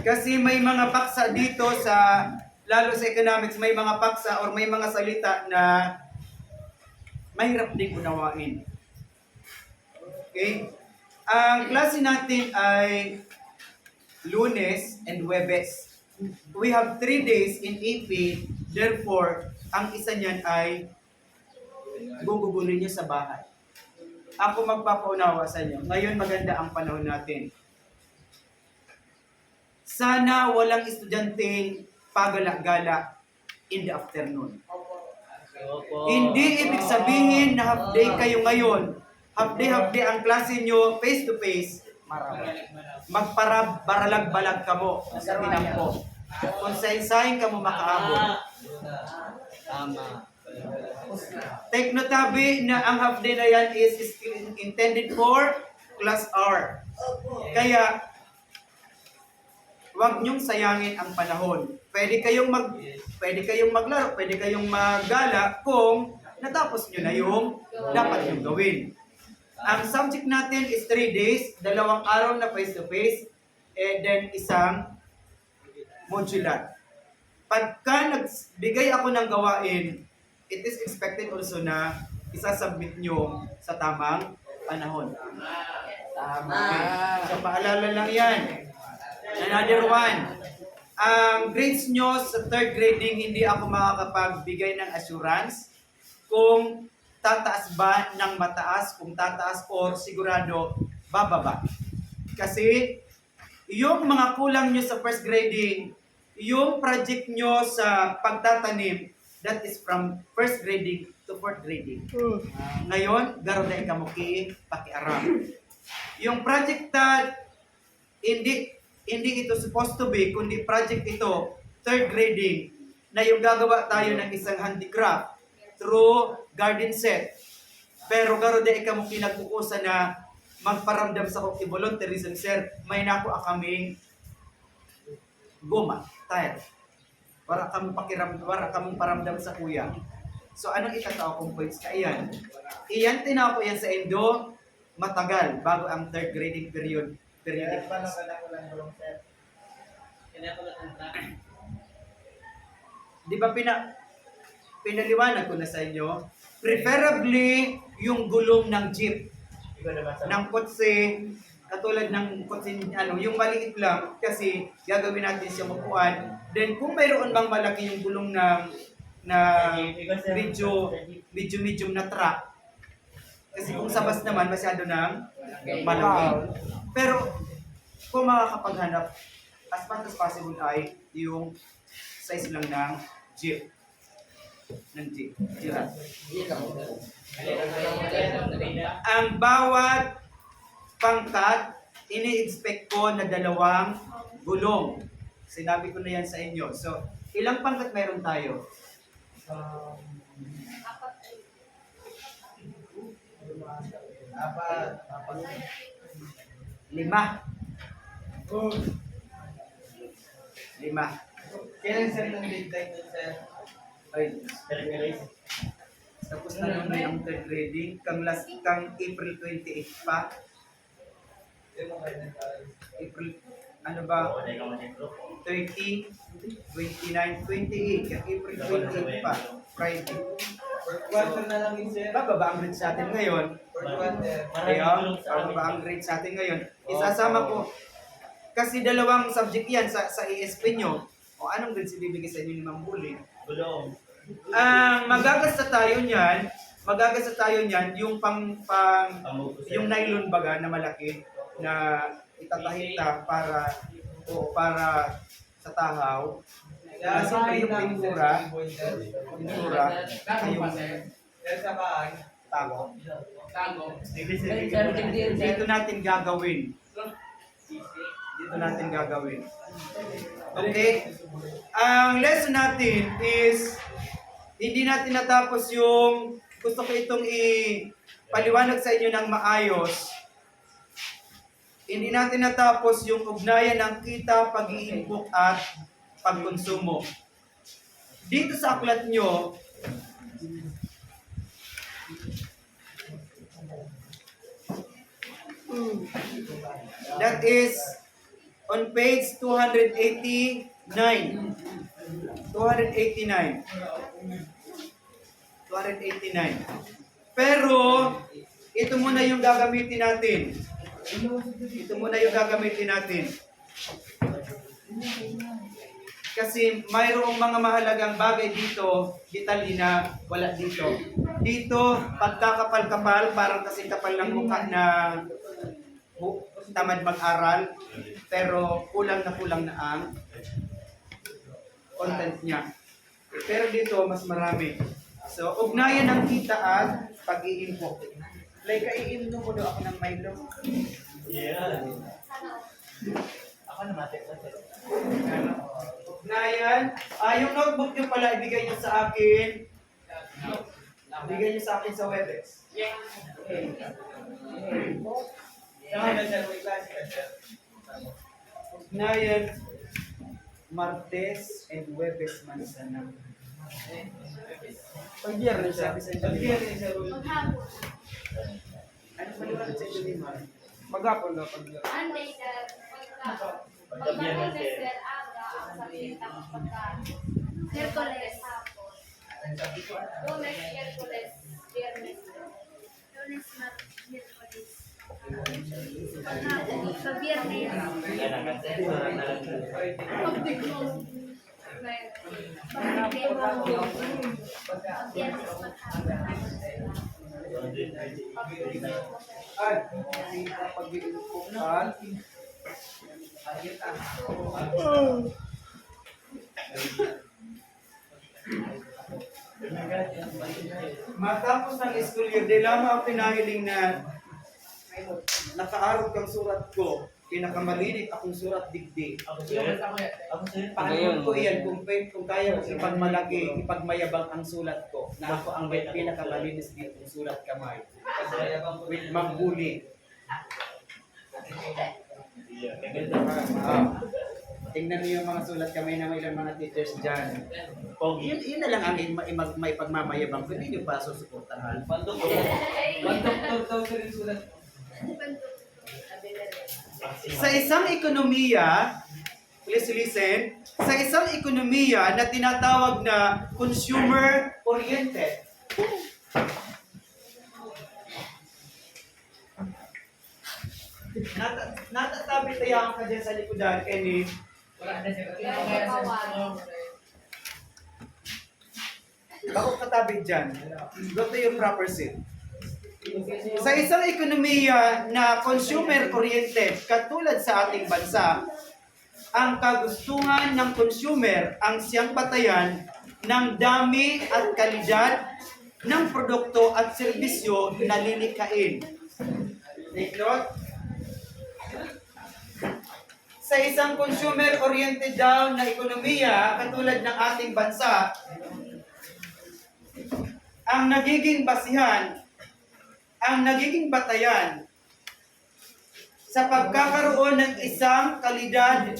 Kasi may mga paksa dito sa, lalo sa economics, may mga paksa or may mga salita na mahirap din unawain. Okay? Ang klase natin ay Lunes and Huwebes. We have 3 days in AP, therefore, ang isa niyan ay gugugulin niyo sa bahay. Ako magpapaunawa sa inyo. Ngayon maganda ang panahon natin. Sana walang estudyanteng pagala-gala in the afternoon. Hindi ibig sabihin na half day kayo ngayon. Half day ang klase nyo face to face. Magpara-baralag-balag ka mo sa tinampo. Kung sayin-sayin ka mo makaabot. Tama. Take notabi na ang half day na yan is intended for class hour. Kaya, huwag niyong sayangin ang panahon. Pwede kayong maglaro, pwede kayong maggala kung natapos niyo na yung dapat niyong gawin. Ang subject natin is 3 days, 2 araw na face-to-face, and then isang modular. Pagka nagbigay ako ng gawain, it is expected also na isasubmit nyo sa tamang panahon. Okay. So paalala lang yan. Another one. Ang grades nyo sa 3rd grading, hindi ako makakapagbigay ng assurance kung tataas ba ng mataas, kung tataas or sigurado bababa. Kasi yung mga kulang nyo sa 1st grading, yung project nyo sa pagtatanim, that is from 1st grading to 4th grading. Ngayon, garo na ikamuki, pakiaram. Yung project that hindi ito supposed to be, kundi project ito, 3rd grading, na yung gagawa tayo ng isang handicraft through garden set. Pero garo na ikamuki nagkukusa na magparamdam sa kong volunteerism, sir, may nakuha kaming goma, tire. Para kamong paramdam sa kuya. So, anong itatao kong points ka? Iyan. Iyan, tinaw ko yan sa Indo, matagal, bago ang 3rd grading period. Di ba pinaliwanag ko na sa inyo? Preferably, yung gulong ng jeep, ng kotse, katulad ng kotse, yung maliit lang, kasi gagawin natin siya mapuan. Then, kung mayroon bang malaki yung gulong na medium na truck, kasi kung sa bus naman, masyado ng malaki. Pero, kung makakapaghanap, as much as possible ay yung size lang ng jeep. Ang bawat pangkat, ini-expect ko na 2 gulong. Sinabi ko na yan sa inyo. So, ilang pangkat meron tayo? 5. 5. Kailan sir ng deadline nun, sir? Ay, tapos na naman ang 3rd grading. Kang April 28 pa. April, ano ba? 30, 29, 28. Kang April 28 pa. Friday. Fourth quarter na lang yun, sir. Bababa ang grade sa atin ngayon. Fourth quarter. Ayun, bababa ang grade sa atin ngayon. Isasama ko. Kasi 2 subject yan sa ESP nyo. O anong grades ibibigay sa inyo ni Ma'am Bully? Gulong. Magagasta tayo niyan yung yung nylon baga na malaki na itatahita para sa tahaw. Siyempre yung pintura ay yung tago. Dito natin gagawin. Okay? Ang lesson natin is hindi natin natapos yung gusto ko itong ipaliwanag sa inyo ng maayos. Hindi natin natapos yung ugnayan ng kita, pag-iinput at pagkonsumo. Dito sa aklat nyo, That is on page 289. 289. 289. Pero, ito muna yung gagamitin natin. Ito muna yung gagamitin natin. Kasi mayroong mga mahalagang bagay dito, detalye na wala dito. Dito, pagkakapal-kapal, parang kasi kapal ng mukha na tamad mag-aral, pero kulang na ang content niya. Pero dito, mas marami. So, ugnayan ng kita at pag-iinpo. Like, kaiinom mo daw ako ng Milo. Yeah. Ako naman, Ugnayan. Yung notebook nyo pala, ibigay nyo sa akin. Ibigay nyo sa akin sa Webex. Ugnayan. Martes and Webes Manzana. Pag-biyernes sabi sa inyo. Ano pa naman sa inyo, Mar? Maghapon na pag Monday, sir. Pagka-Lunes, sir, aga. Ang sabihin tapos Miyerkules, hapon. Lunes, Miyerkules, Biyernes. Lunes, Miyerkules. Paghapon, sa Biyernes. At kita pag-iinpukan. Matapos ng school year, di lamang ang pinahiling na nakaarot kang surat ko, pinakamaliit akong surat digdig. Paano ko iyan kung kaya ko ipagmalaki, ipagmayabang ang sulat ko, na ako ang may pinakamalinis dito ng sulat kamay. With magbuli. Tingnan niyo yung mga sulat kamay ng ilang mga teachers dyan. Yun na lang ang may pagmamayabang, kung hindi nyo pa susuportahan. Bandok daw sa rin sulat. Sa isang ekonomiya, please listen, sa isang ekonomiya na tinatawag na consumer-oriented, natatabi tayo ka dyan sa likodan, Kenny. Bakit katabi dyan? Go to your proper seat. Sa isang ekonomiya na consumer-oriented, katulad sa ating bansa, ang kagustuhan ng consumer ang siyang batayan ng dami at kalidad ng produkto at serbisyo na lilikhain. Take note. Sa isang consumer-oriented daw na ekonomiya, katulad ng ating bansa, ang nagiging basihan, ang nagiging batayan sa pagkakaroon ng isang kalidad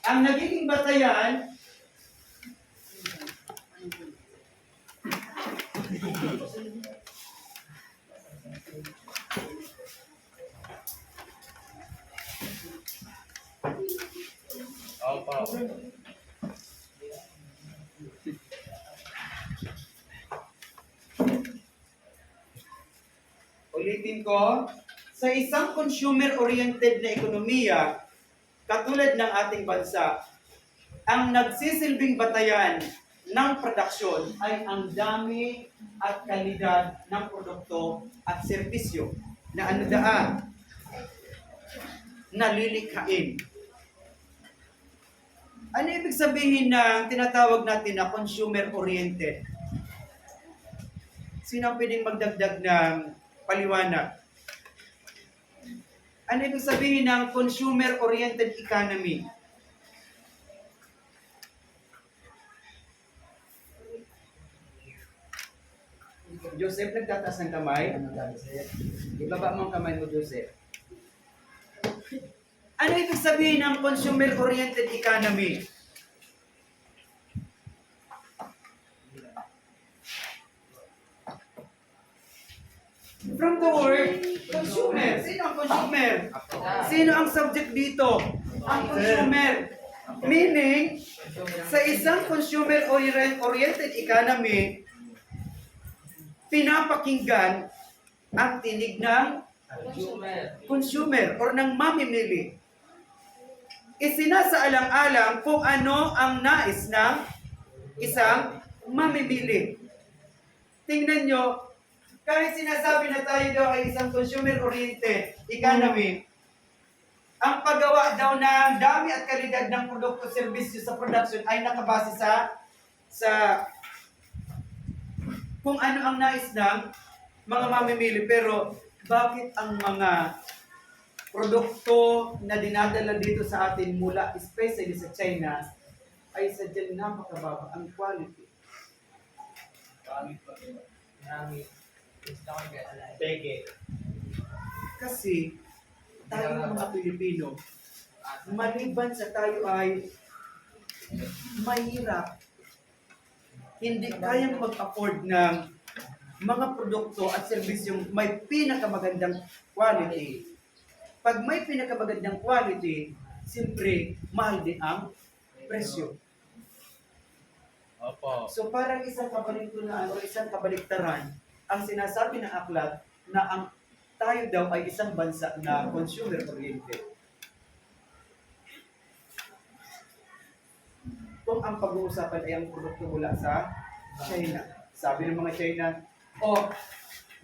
ang nagiging batayan ulitin ko, sa isang consumer-oriented na ekonomiya, katulad ng ating bansa, ang nagsisilbing batayan ng produksyon ay ang dami at kalidad ng produkto at serbisyo na anudaan, nalilikhain. Ano ibig sabihin ng tinatawag natin na consumer-oriented? Sino ang pwedeng magdagdag ng paliwanag? Ano ibig sabihin ng consumer-oriented economy? Joseph, nagtataas ng kamay? Ibaba mo ang kamay mo, Joseph. Ano ibig sabihin ng consumer-oriented economy? From the word consumer. Sino ang consumer? Sino ang subject dito? Ang consumer. Meaning, sa isang consumer-oriented economy, pinapakinggan ang tinig ng consumer or ng mamimili. Isinasaalang-alang kung ano ang nais ng isang mamimili. Tingnan nyo, kahit sinasabi na tayo daw ay isang consumer-oriented economy, ang paggawa daw ng dami at kalidad ng produkto at serbisyo sa production ay nakabase sa kung ano ang nais ng mga mamimili. Pero bakit ang mga produkto na dinadala dito sa atin mula especially sa China ay sadyang napakababa ang quality? Peke. Kasi tayo mga Pilipino, maliban sa tayo ay mahirap, hindi kayang mag-afford ng mga produkto at serbisyong may pinakamagandang quality. Pag may pinakamagandang quality, siyempre, mahal din ang presyo. Opo. So parang isang kabaliktaran o isang kabaliktaran ang sinasabi ng aklat na ang tayo daw ay isang bansa na consumer-oriented. Kung ang pag-uusapan ay ang produkto mula sa China. Sabi ng mga China,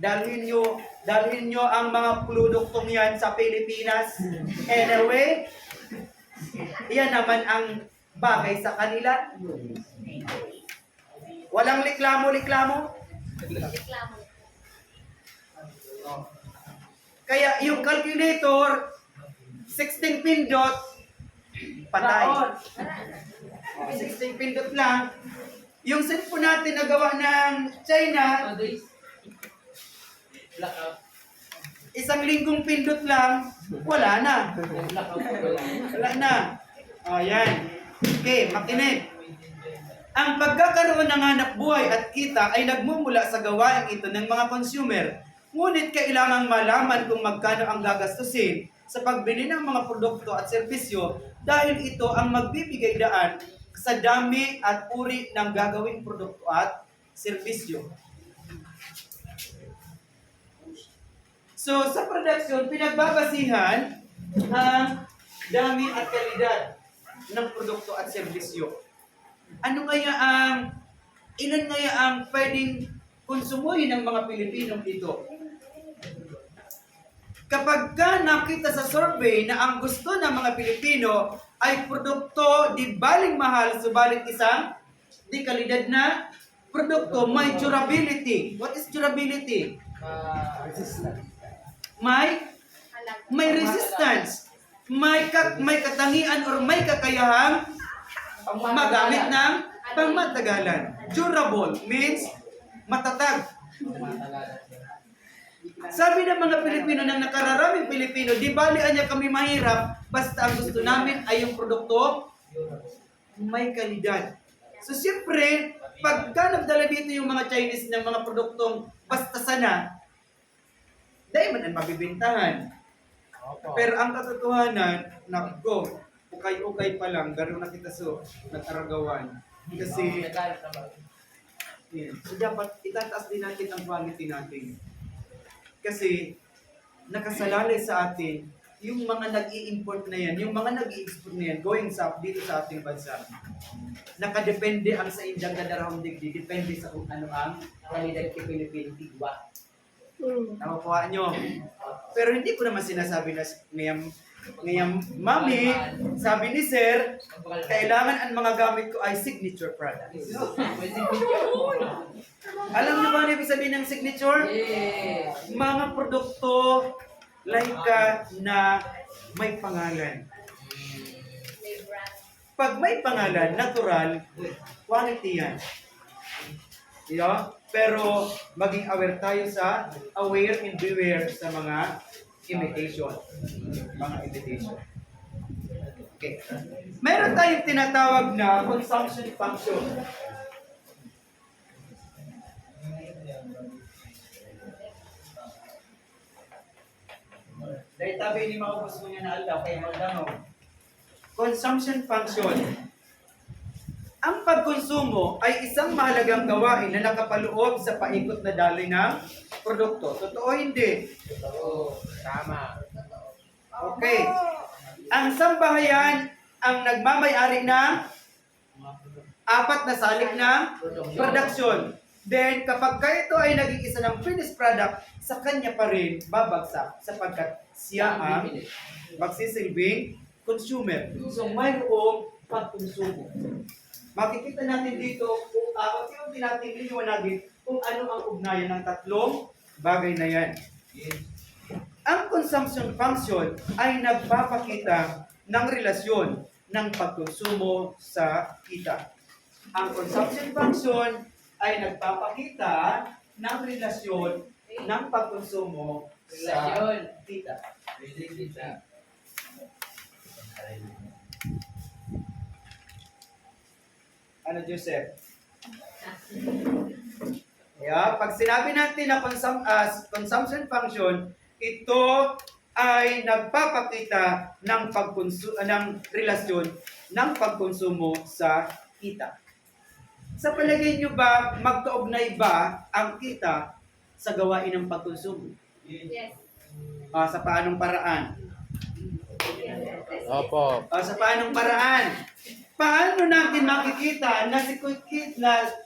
dalhin nyo ang mga produktong yan sa Pilipinas. Anyway, yan naman ang bagay sa kanila. Walang liklamo-liklamo. Reklamo. Kaya yung calculator, 16 pindot, patay. 16 pindot lang. Yung cellphone natin na gawa ng China, isang linggong pindot lang, wala na. Wala na. Yan. Okay, makinig. Ang pagkakaroon ng hanap buhay at kita ay nagmumula sa gawain ito ng mga consumer. Ngunit kailangang malaman kung magkano ang gagastusin sa pagbili ng mga produkto at serbisyo dahil ito ang magbibigay daan sa dami at uri ng gagawing produkto at serbisyo. So, sa production, pinagbabasihan ang dami at kalidad ng produkto at serbisyo. Ilan kaya ang pwedeng konsumuhin ng mga Pilipinong ito? Kapag ka nakita sa survey na ang gusto ng mga Pilipino ay produkto di baling mahal, subalit isang di kalidad na produkto, may durability. What is durability? May resistance. May katangian or may kakayahang magamit ng pangmatagalan. Durable means matatag. Sabi ng mga Pilipino, ng nakararaming Pilipino, di balian niya kami mahirap, basta ang gusto namin ay yung produkto may kalidad. So siyempre, pagka nagdala dito yung mga Chinese ng mga produktong basta sana, dahil man ang mabibintahan. Pero ang katotohanan, nako, ukay-ukay pa lang, garo na kita nag-aragawan. Kasi, so dapat itataas din natin ang quality natin. Kasi nakasalalay sa atin yung mga nag-i-import na yan, yung mga nag-i-export na yan, going sa dito sa ating bansa. Nakadepende ang sa indang gadarahong digdi, depende sa kung ano ang kalidad kay Pilipino tigwa. Nakukuha nyo. Pero hindi ko naman sinasabi na ngayang mami, sabi ni sir, kailangan ang mga gamit ko ay signature products. Alam niyo ba ano ibig sabihin ng signature? Mga produkto Laika na may pangalan. Pag may pangalan, natural, quality yan. Pero maging aware tayo aware and beware sa mga imitation. Okay. Meron tayong tinatawag na consumption function. Dahil tabi ni maubos mo niya na aldaw, kaya magdano. Consumption function. Ang pagkonsumo ay isang mahalagang gawain na nakapaloob sa paikot na daloy ng produkto. Totoo hindi? Oo. Tama. Okay. Ang sambahayan ang nagmamay-ari ng apat na salik ng production. Then, kapag ito ay naging isa ng finished product, sa kanya pa rin babagsak sapagkat siya ang magsisilbing consumer. So, mayroong pagkonsumo. Makikita natin dito kung unti-unti natin liliwanagin kung ano ang ugnayan ng tatlong bagay na yan. Ang consumption function ay nagpapakita ng relasyon ng pagkonsumo sa kita. Ang consumption function ay nagpapakita ng relasyon ng pagkonsumo sa kita. Ano, Joseph? Yeah, pag sinabi natin na consumption function, ito ay nagpapakita ng ng relasyon ng pagkonsumo sa kita. Sa palagay nyo ba, magkaugnay ba ang kita sa gawain ng pagkonsumo? Yes. Sa paanong paraan? Opo. Sa paanong paraan? Paano natin makikita na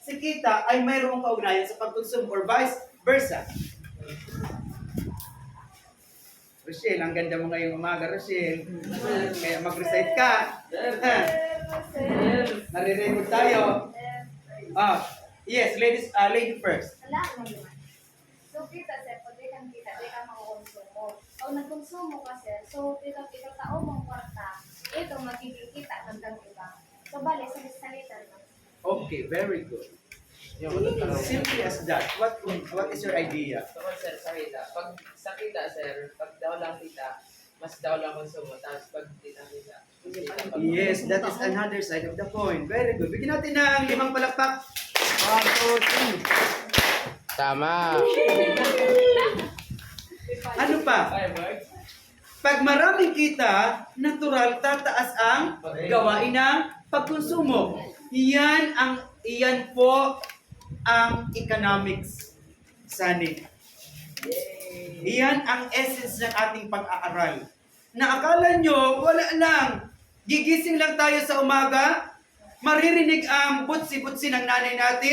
si kita ay mayroong kaugnayan sa pagkonsumo or vice versa? Rochelle, ang ganda mo ngayong umaga, Rochelle. Kaya mag-recite ka. Nare-record tayo. Yes, lady first. Wala mo naman. So, kita, sir, pag di kang kita, di ka makukonsumo. Pag nagkonsumo ka, sir, so, kita tao mong kwarta, ito, magiging kita ng iba. So, bale, sa salita lang. Okay, very good. Simply as that. What is your idea? So, sir, sa kita. Pag sa kita, sir, pag daw lang kita, mas daw lang konsumo. Tapos pag kita. Yes, that is another side of the coin. Very good. Bigyan natin ng 5 palakpak. 1, 2, 3. Tama. Ano pa? Pag maraming kita, natural tataas ang gawain ng pagkonsumo. Iyan po ang economics, Sunny. Iyan ang essence ng ating pag-aaral. Na akala nyo, wala lang. Gigising lang tayo sa umaga, maririnig ang butsi-butsi ng nanay natin,